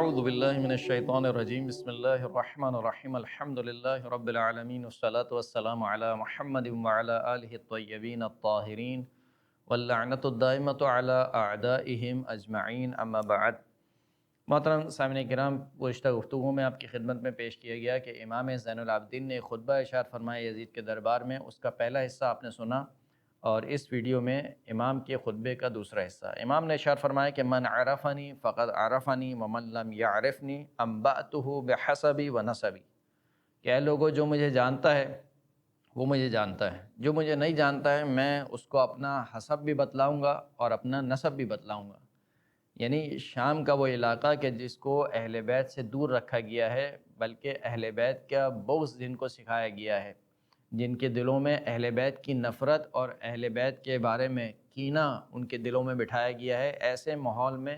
اعوذ باللہ من الشیطان الرجیم بسم اللہ الرحمن الرحیم الحمد للہ رب العالمین والصلاة والسلام علی محمد وعلی آلہ الطیبین الطاہرین واللعنۃ الدائمۃ علی اعدائہم اجمعین اما بعد۔ محترم سامعین کرام، گزشتہ گفتگو میں آپ کی خدمت میں پیش کیا گیا کہ امام زین العابدین نے خطبہ ارشاد فرمایا یزید کے دربار میں، اس کا پہلا حصہ آپ نے سنا، اور اس ویڈیو میں امام کے خطبے کا دوسرا حصہ۔ امام نے ارشاد فرمایا کہ من عرفنی فقد عرفنی ومن لم یعرفنی انبأتہ بحسبی ونسبی، کہ اے لوگو، جو مجھے جانتا ہے وہ مجھے جانتا ہے، جو مجھے نہیں جانتا ہے میں اس کو اپنا حسب بھی بتلاؤں گا اور اپنا نسب بھی بتلاؤں گا۔ یعنی شام کا وہ علاقہ کہ جس کو اہل بیت سے دور رکھا گیا ہے، بلکہ اہل بیت کا بغض جن کو سکھایا گیا ہے، جن کے دلوں میں اہل بیت کی نفرت اور اہل بیت کے بارے میں کینہ ان کے دلوں میں بٹھایا گیا ہے، ایسے ماحول میں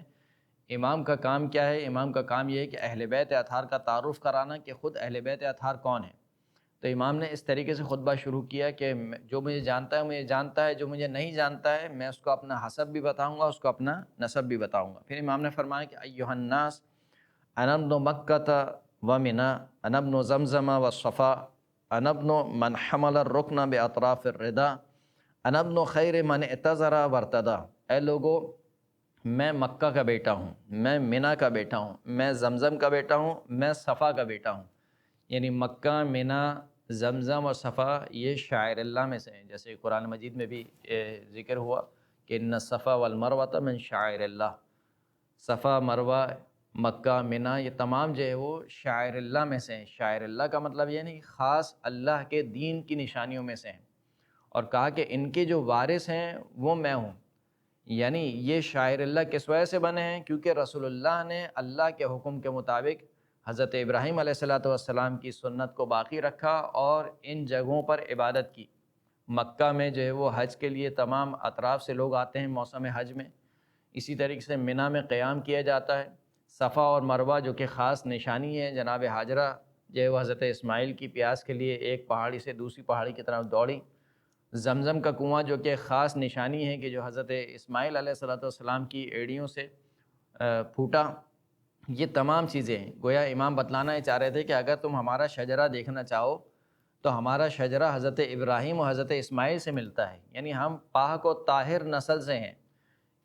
امام کا کام کیا ہے؟ امام کا کام یہ ہے کہ اہل بیت اطہار کا تعارف کرانا کہ خود اہل بیت اطہار کون ہیں۔ تو امام نے اس طریقے سے خطبہ شروع کیا کہ جو مجھے جانتا ہے مجھے جانتا ہے، جو مجھے نہیں جانتا ہے میں اس کو اپنا حسب بھی بتاؤں گا، اس کو اپنا نسب بھی بتاؤں گا۔ پھر امام نے فرمایا کہ ایھا الناس انا ابن مکہ و منا، انا ابن زمزم و صفا، انا ابن من حمل الرکن باطراف الردا، انا ابن خیر من اعتذر وارتدا۔ اے لوگو، میں مکہ کا بیٹا ہوں، میں منا کا بیٹا ہوں، میں زمزم کا بیٹا ہوں، میں صفا کا بیٹا ہوں۔ یعنی مکہ، منا، زمزم اور صفا یہ شاعر اللہ میں سے ہیں، جیسے قرآن مجید میں بھی ذکر ہوا کہ ان الصفا والمروۃ من شاعر اللہ۔ صفا، مروہ، مکہ، منا، یہ تمام جو ہے وہ شاعر اللہ میں سے ہیں۔ شاعر اللہ کا مطلب یہ نہیں، خاص اللہ کے دین کی نشانیوں میں سے ہیں، اور کہا کہ ان کے جو وارث ہیں وہ میں ہوں۔ یعنی یہ شاعر اللہ کس وجہ سے بنے ہیں؟ کیونکہ رسول اللہ نے اللہ کے حکم کے مطابق حضرت ابراہیم علیہ السلام کی سنت کو باقی رکھا اور ان جگہوں پر عبادت کی۔ مکہ میں جو ہے وہ حج کے لیے تمام اطراف سے لوگ آتے ہیں موسم حج میں، اسی طریقے سے منا میں قیام کیا جاتا ہے۔ صفا اور مروہ جو کہ خاص نشانی ہے، جناب ہاجرہ جو ہے وہ حضرت اسماعیل کی پیاس کے لیے ایک پہاڑی سے دوسری پہاڑی کی طرف دوڑی۔ زمزم کا کنواں جو کہ خاص نشانی ہے کہ جو حضرت اسماعیل علیہ السلام کی ایڑیوں سے پھوٹا۔ یہ تمام چیزیں ہیں، گویا امام بتلانا یہ چاہ رہے تھے کہ اگر تم ہمارا شجرہ دیکھنا چاہو تو ہمارا شجرہ حضرت ابراہیم اور حضرت اسماعیل سے ملتا ہے۔ یعنی ہم پاک و طاہر نسل سے ہیں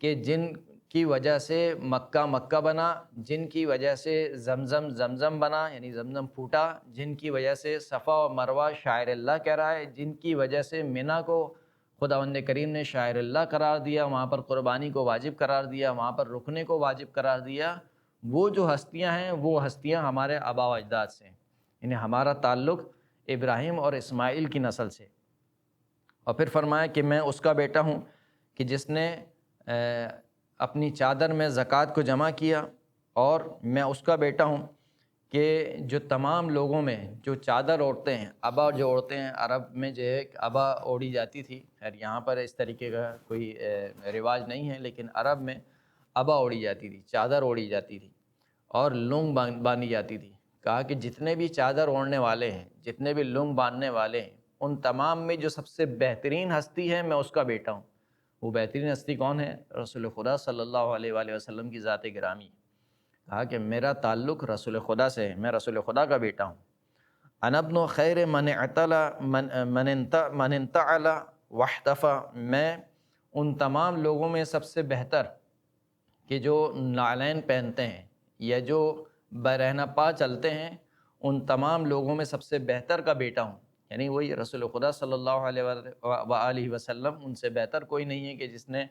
کہ جن کی وجہ سے مکہ مکہ بنا، جن کی وجہ سے زمزم زمزم بنا، یعنی زمزم پھوٹا، جن کی وجہ سے صفا و مروہ شاعر اللہ کہہ رہا ہے، جن کی وجہ سے منا کو خداوند کریم نے شاعر اللہ قرار دیا، وہاں پر قربانی کو واجب قرار دیا، وہاں پر رکنے کو واجب قرار دیا۔ وہ جو ہستیاں ہیں وہ ہستیاں ہمارے آبا و اجداد سے ہیں، یعنی ہمارا تعلق ابراہیم اور اسماعیل کی نسل سے۔ اور پھر فرمایا کہ میں اس کا بیٹا ہوں کہ جس نے اپنی چادر میں زکوٰۃ کو جمع کیا، اور میں اس کا بیٹا ہوں کہ جو تمام لوگوں میں جو چادر اوڑھتے ہیں، ابا جو اوڑھتے ہیں، عرب میں جو ہے ابا اوڑھی جاتی تھی، خیر یہاں پر اس طریقے کا کوئی رواج نہیں ہے، لیکن عرب میں ابا اوڑھی جاتی تھی، چادر اوڑھی جاتی تھی، اور لنگ باندھی جاتی تھی۔ کہا کہ جتنے بھی چادر اوڑھنے والے ہیں، جتنے بھی لنگ باندھنے والے ہیں، ان تمام میں جو سب سے بہترین ہستی ہے میں اس کا بیٹا ہوں۔ وہ بہترین ہستی کون ہے؟ رسول خدا صلی اللہ علیہ وآلہ وسلم کی ذات گرامی۔ کہا کہ میرا تعلق رسول خدا سے ہے، میں رسول خدا کا بیٹا ہوں۔ انا ابن خیر من انتعل واحتفى، میں ان تمام لوگوں میں سب سے بہتر کہ جو نعلین پہنتے ہیں یا جو برہنہ پا چلتے ہیں، ان تمام لوگوں میں سب سے بہتر کا بیٹا ہوں۔ یعنی وہی رسول خدا صلی اللہ علیہ وآلہ وسلم، ان سے بہتر کوئی نہیں ہے کہ جس نے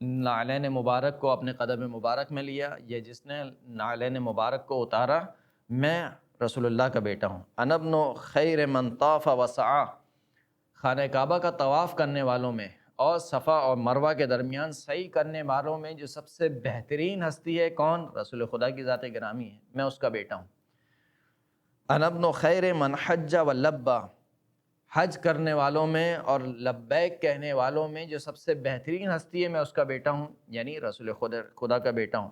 نعلین مبارک کو اپنے قدم مبارک میں لیا یا جس نے نعلین مبارک کو اتارا۔ میں رسول اللہ کا بیٹا ہوں۔ انا ابن خیر من طاف وسعى، خانہ کعبہ کا طواف کرنے والوں میں اور صفا اور مروہ کے درمیان سعی کرنے والوں میں جو سب سے بہترین ہستی ہے کون؟ رسول خدا کی ذات گرامی ہے، میں اس کا بیٹا ہوں۔ انا ابن خیر من حج ولبى، حج کرنے والوں میں اور لبیک کہنے والوں میں جو سب سے بہترین ہستی ہے میں اس کا بیٹا ہوں، یعنی رسول خدا کا بیٹا ہوں۔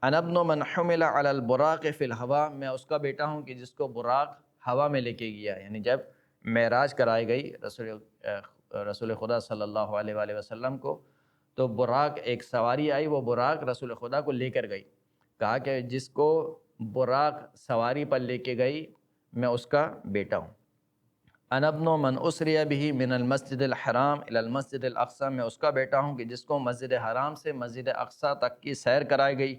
انا ابن من حمل علی البراق فی الہوا، میں اس کا بیٹا ہوں کہ جس کو براق ہوا میں لے کے گیا، یعنی جب معراج کرائی گئی رسول خدا صلی اللہ علیہ وآلہ وسلم کو، تو براق ایک سواری آئی، وہ براق رسول خدا کو لے کر گئی۔ کہا کہ جس کو براق سواری پر لے کے گئی میں اس کا بیٹا ہوں۔ انا ابن من اسری به من المسجد الحرام الى المسجد الاقصی، میں اس کا بیٹا ہوں کہ جس کو مسجد حرام سے مسجد اقصی تک کی سیر کرائی گئی۔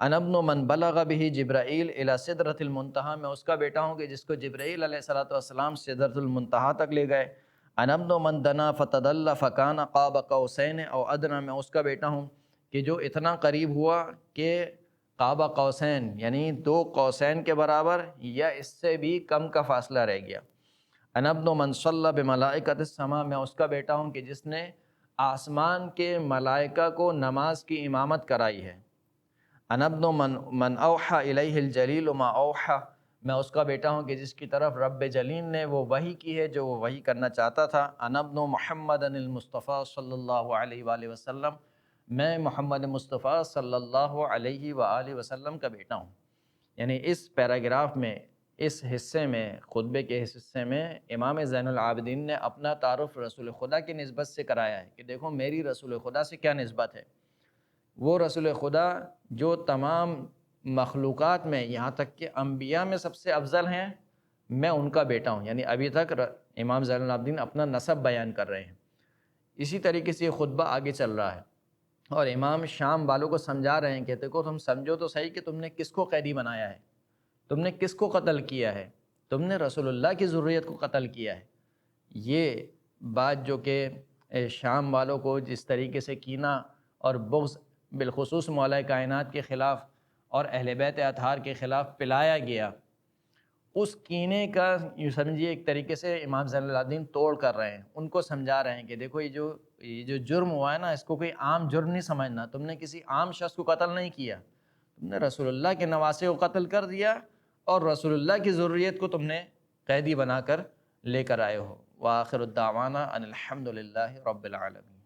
انا ابن من بلغ به جبرائیل الى سدرۃ المنتہی، میں اس کا بیٹا ہوں کہ جس کو جبرائیل علیہ الصلوۃ والسلام سدرۃ المنتہی تک لے گئے۔ انا ابن من دنا فتدلی فکان قاب قوسین او ادنی، میں اس کا بیٹا ہوں کہ جو اتنا قریب ہوا کہ قاب قوسین یعنی 2 قوسین کے برابر یا اس سے بھی کم کا فاصلہ رہ گیا۔ انا ابن من صلی بملائکۃ السماء، میں اس کا بیٹا ہوں کہ جس نے آسمان کے ملائکہ کو نماز کی امامت کرائی ہے۔ انا ابن من اوحى الیہ الجلیل ما اوحى، میں اس کا بیٹا ہوں کہ جس کی طرف رب جلیل نے وہ وحی کی ہے جو وہ وحی کرنا چاہتا تھا۔ انا ابن محمد المصطفیٰ صلی اللہ علیہ وآلہ وسلم، میں محمد مصطفیٰ صلی اللہ علیہ وآلہ وسلم کا بیٹا ہوں۔ یعنی اس پیراگراف میں، اس حصے میں، خطبے کے اس حصے میں امام زین العابدین نے اپنا تعارف رسول خدا کی نسبت سے کرایا ہے کہ دیکھو میری رسول خدا سے کیا نسبت ہے۔ وہ رسول خدا جو تمام مخلوقات میں یہاں تک کہ انبیاء میں سب سے افضل ہیں، میں ان کا بیٹا ہوں۔ یعنی ابھی تک امام زین العابدین اپنا نسب بیان کر رہے ہیں۔ اسی طریقے سے یہ خطبہ آگے چل رہا ہے اور امام شام والوں کو سمجھا رہے ہیں کہ دیکھو تم سمجھو تو صحیح کہ تم نے کس کو قیدی بنایا ہے، تم نے کس کو قتل کیا ہے، تم نے رسول اللہ کی ذریت کو قتل کیا ہے۔ یہ بات جو کہ شام والوں کو جس طریقے سے کینہ اور بغض بالخصوص مولا کائنات کے خلاف اور اہل بیت اطہار کے خلاف پلایا گیا، اس کینے کا یوں سمجھیے ایک طریقے سے امام زین العابدین توڑ کر رہے ہیں، ان کو سمجھا رہے ہیں کہ دیکھو یہ جو جرم ہوا ہے نا، اس کو کوئی عام جرم نہیں سمجھنا، تم نے کسی عام شخص کو قتل نہیں کیا، تم نے رسول اللہ کے نواسے کو قتل کر دیا اور رسول اللہ کی ذریت کو تم نے قیدی بنا کر لے کر آئے ہو۔ وآخر الدعوانا ان الحمد للہ رب العالمین۔